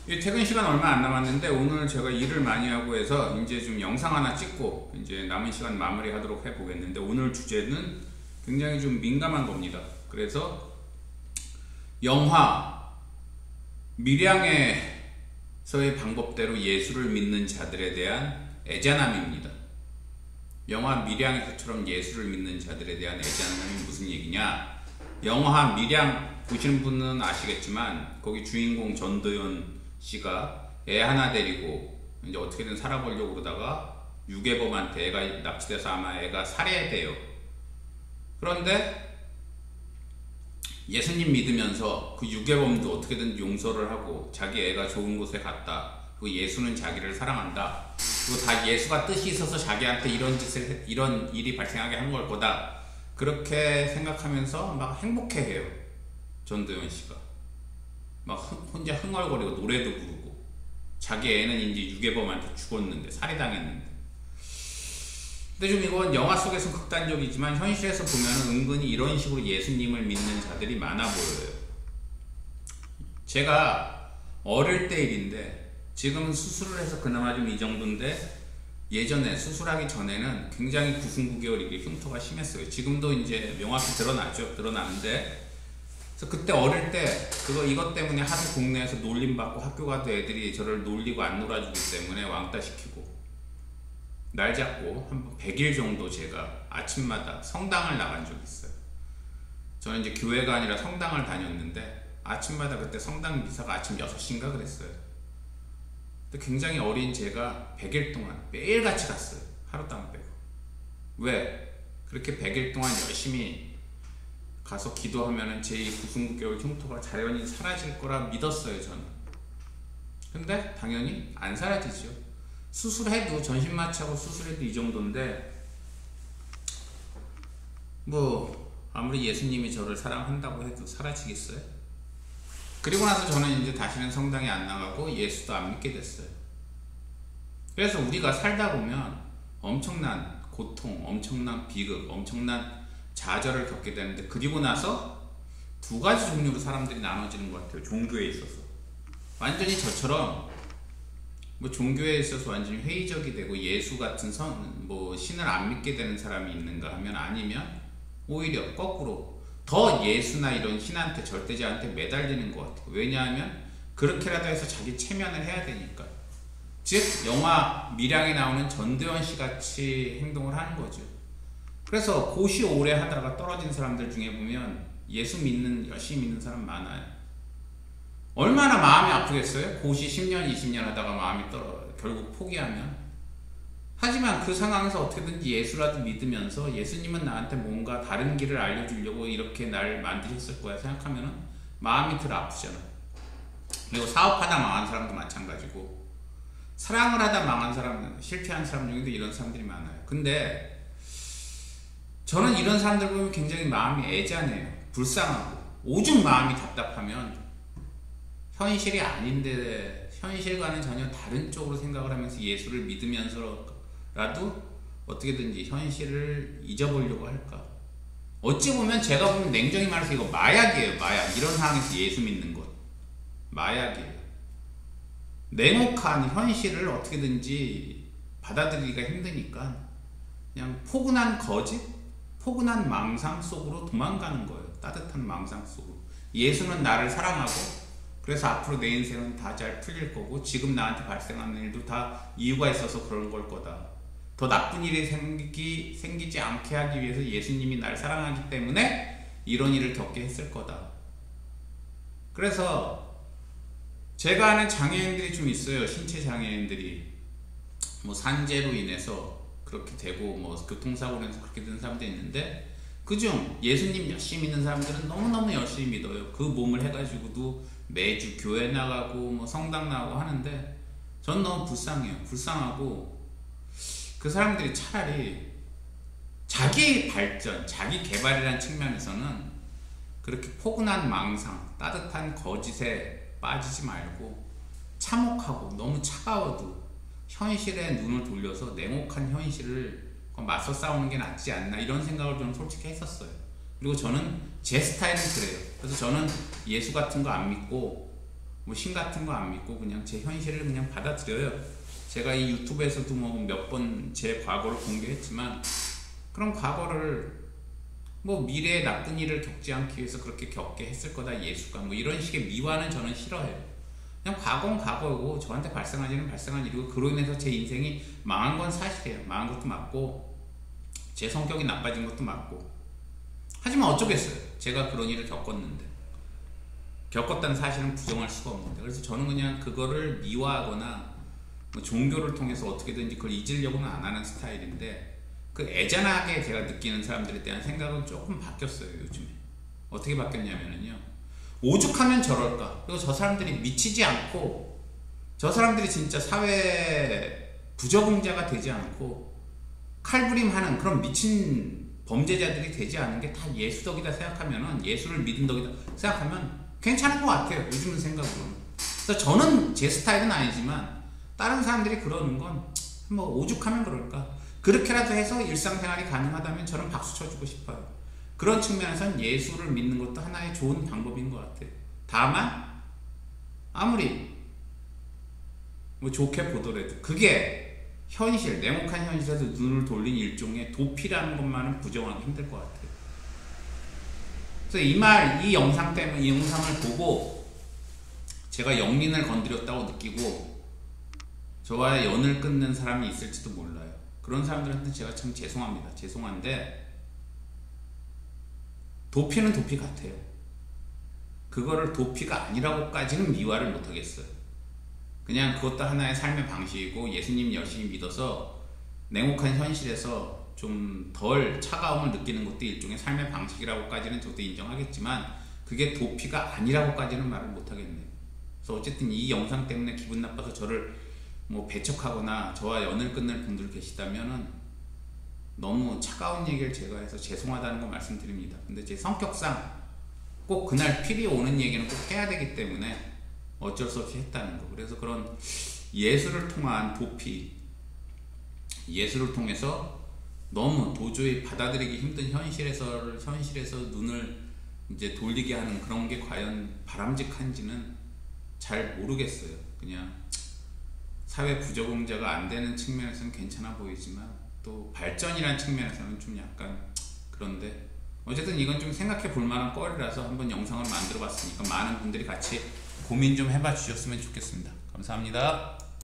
퇴근 시간 얼마 안 남았는데 오늘 제가 일을 많이 하고 해서 이제 좀 영상 하나 찍고 이제 남은 시간 마무리하도록 해보겠는데, 오늘 주제는 굉장히 좀 민감한 겁니다. 그래서 영화 밀양에서의 방법대로 예수를 믿는 자들에 대한 애잔함입니다. 영화 밀양에서처럼 예수를 믿는 자들에 대한 애잔함이 무슨 얘기냐? 영화 밀양 보시는 분은 아시겠지만 거기 주인공 전도연 씨가 애 하나 데리고 이제 어떻게든 살아보려고 그러다가 유괴범한테 애가 납치돼서 아마 애가 살해돼요. 그런데 예수님 믿으면서 그 유괴범도 어떻게든 용서를 하고 자기 애가 좋은 곳에 갔다. 그리고 예수는 자기를 사랑한다. 그리고 다 예수가 뜻이 있어서 자기한테 이런 일이 발생하게 한 걸 거다. 그렇게 생각하면서 막 행복해해요. 전도연 씨가. 막 혼자 흥얼거리고 노래도 부르고, 자기 애는 이제 유괴범한테 죽었는데, 살해당했는데. 근데 좀 이건 영화 속에서 극단적이지만 현실에서 보면 은근히 이런 식으로 예수님을 믿는 자들이 많아 보여요. 제가 어릴 때 일인데 지금은 수술을 해서 그나마 좀 이 정도인데, 예전에 수술하기 전에는 굉장히 9승 9개월 이게 흉터가 심했어요. 지금도 이제 명확히 드러나는데, 그래서 그때 어릴 때 이것 때문에 하도 국내에서 놀림받고 학교 가도 애들이 저를 놀리고 안 놀아주기 때문에 왕따 시키고, 날 잡고 한 100일 정도 제가 아침마다 성당을 나간 적이 있어요. 저는 이제 교회가 아니라 성당을 다녔는데 아침마다 그때 성당 미사가 아침 6시인가 그랬어요. 근데 굉장히 어린 제가 100일 동안 매일같이 갔어요. 하루도 안 빼고. 왜? 그렇게 100일 동안 열심히 가서 기도하면은 제 9승 9개월 흉터가 자연히 사라질 거라 믿었어요, 저는. 근데 당연히 안 사라지죠. 수술해도, 전신마취하고 수술해도 이 정도인데, 뭐 아무리 예수님이 저를 사랑한다고 해도 사라지겠어요? 그리고 나서 저는 이제 다시는 성당에 안 나가고 예수도 안 믿게 됐어요. 그래서 우리가 살다 보면 엄청난 고통, 엄청난 비극, 엄청난 좌절을 겪게 되는데, 그리고 나서 두 가지 종류로 사람들이 나눠지는 것 같아요. 종교에 있어서 완전히 저처럼 뭐 종교에 있어서 완전히 회의적이 되고 예수 같은 신을 안 믿게 되는 사람이 있는가 하면, 아니면 오히려 거꾸로 더 예수나 이런 신한테, 절대자한테 매달리는 것 같아요. 왜냐하면 그렇게라도 해서 자기 체면을 해야 되니까. 즉 영화 밀양에 나오는 전도연 씨 같이 행동을 하는 거죠. 그래서 고시 오래 하다가 떨어진 사람들 중에 보면 예수 열심히 믿는 사람 많아요. 얼마나 마음이 아프겠어요? 고시 10년, 20년 하다가 마음이 결국 포기하면. 하지만 그 상황에서 어떻게든지 예수라도 믿으면서 예수님은 나한테 뭔가 다른 길을 알려주려고 이렇게 날 만드셨을 거야 생각하면 마음이 덜 아프잖아. 그리고 사업하다 망한 사람도 마찬가지고, 사랑을 하다 망한 사람, 실패한 사람 중에도 이런 사람들이 많아요. 근데 저는 이런 사람들 보면 굉장히 마음이 애잔해요. 불쌍하고, 오죽 마음이 답답하면 현실이 아닌데 현실과는 전혀 다른 쪽으로 생각을 하면서 예수를 믿으면서라도 어떻게든지 현실을 잊어보려고 할까. 어찌 보면 제가 보면 냉정히 말해서 이거 마약이에요. 마약. 이런 상황에서 예수 믿는 것 마약이에요. 냉혹한 현실을 어떻게든지 받아들이기가 힘드니까 그냥 포근한 거짓, 포근한 망상 속으로 도망가는 거예요. 따뜻한 망상 속으로. 예수는 나를 사랑하고, 그래서 앞으로 내 인생은 다 잘 풀릴 거고, 지금 나한테 발생하는 일도 다 이유가 있어서 그런 걸 거다. 더 나쁜 일이 생기지 않게 하기 위해서 예수님이 날 사랑하기 때문에 이런 일을 겪게 했을 거다. 그래서 제가 아는 장애인들이 좀 있어요. 신체 장애인들이 뭐 산재로 인해서 그렇게 되고, 뭐 교통사고로 인해서 그렇게 된 사람들이 있는데, 그중 예수님 열심히 믿는 사람들은 너무너무 열심히 믿어요. 그 몸을 해가지고도 매주 교회 나가고 뭐 성당 나가고 하는데, 전 너무 불쌍해요. 불쌍하고, 그 사람들이 차라리 자기 발전, 자기 개발이라는 측면에서는 그렇게 포근한 망상, 따뜻한 거짓에 빠지지 말고 참혹하고 너무 차가워도 현실에 눈을 돌려서 냉혹한 현실을 맞서 싸우는 게 낫지 않나, 이런 생각을 좀 솔직히 했었어요. 그리고 저는 제 스타일은 그래요. 그래서 저는 예수 같은 거 안 믿고 뭐 신 같은 거 안 믿고 그냥 제 현실을 그냥 받아들여요. 제가 이 유튜브에서도 뭐 몇 번 제 과거를 공개했지만 그런 과거를 뭐 미래에 나쁜 일을 겪지 않기 위해서 그렇게 겪게 했을 거다 예수가, 뭐 이런 식의 미화는 저는 싫어해요. 그냥 과거는 과거고 저한테 발생한 일은 발생한 일이고 그로 인해서 제 인생이 망한 건 사실이에요. 망한 것도 맞고 제 성격이 나빠진 것도 맞고. 하지만 어쩌겠어요. 제가 그런 일을 겪었는데, 겪었다는 사실은 부정할 수가 없는데. 그래서 저는 그냥 그거를 미화하거나 뭐 종교를 통해서 어떻게든지 그걸 잊으려고는 안 하는 스타일인데, 그 애잔하게 제가 느끼는 사람들에 대한 생각은 조금 바뀌었어요. 요즘에 어떻게 바뀌었냐면요, 오죽하면 저럴까, 그리고 저 사람들이 미치지 않고, 저 사람들이 진짜 사회 부적응자가 되지 않고 칼부림하는 그런 미친 범죄자들이 되지 않은 게 다 예수 덕이다 생각하면은, 예수를 믿은 덕이다 생각하면 괜찮은 것 같아요. 요즘은 생각으로는. 그래서 저는 제 스타일은 아니지만 다른 사람들이 그러는 건 뭐 오죽하면 그럴까, 그렇게라도 해서 일상생활이 가능하다면 저는 박수 쳐주고 싶어요. 그런 측면에서는 예수를 믿는 것도 하나의 좋은 방법인 것 같아요. 다만 아무리 뭐 좋게 보더라도 그게 현실, 냉혹한 현실에서 눈을 돌린 일종의 도피라는 것만은 부정하기 힘들 것 같아요. 그래서 이 영상 때문에, 이 영상을 보고 제가 영린을 건드렸다고 느끼고 저와의 연을 끊는 사람이 있을지도 몰라요. 그런 사람들한테 제가 참 죄송합니다. 죄송한데 도피는 도피 같아요. 그거를 도피가 아니라고까지는 미화를 못하겠어요. 그냥 그것도 하나의 삶의 방식이고 예수님 열심히 믿어서 냉혹한 현실에서 좀 덜 차가움을 느끼는 것도 일종의 삶의 방식이라고까지는 저도 인정하겠지만 그게 도피가 아니라고까지는 말을 못하겠네요. 그래서 어쨌든 이 영상 때문에 기분 나빠서 저를 뭐 배척하거나 저와 연을 끊는 분들 계시다면은 너무 차가운 얘기를 제가 해서 죄송하다는 거 말씀드립니다. 근데 제 성격상 꼭 그날 필이 오는 얘기는 꼭 해야 되기 때문에 어쩔 수 없이 했다는 거. 그래서 그런 예수를 통한 도피, 예수를 통해서 너무 도저히 받아들이기 힘든 현실에서 눈을 이제 돌리게 하는 그런 게 과연 바람직한지는 잘 모르겠어요. 그냥 사회 부적응자가 안 되는 측면에서는 괜찮아 보이지만 또 발전이라는 측면에서는 좀 약간 그런데, 어쨌든 이건 좀 생각해 볼 만한 거리라서 한번 영상을 만들어 봤으니까 많은 분들이 같이 고민 좀 해봐 주셨으면 좋겠습니다. 감사합니다.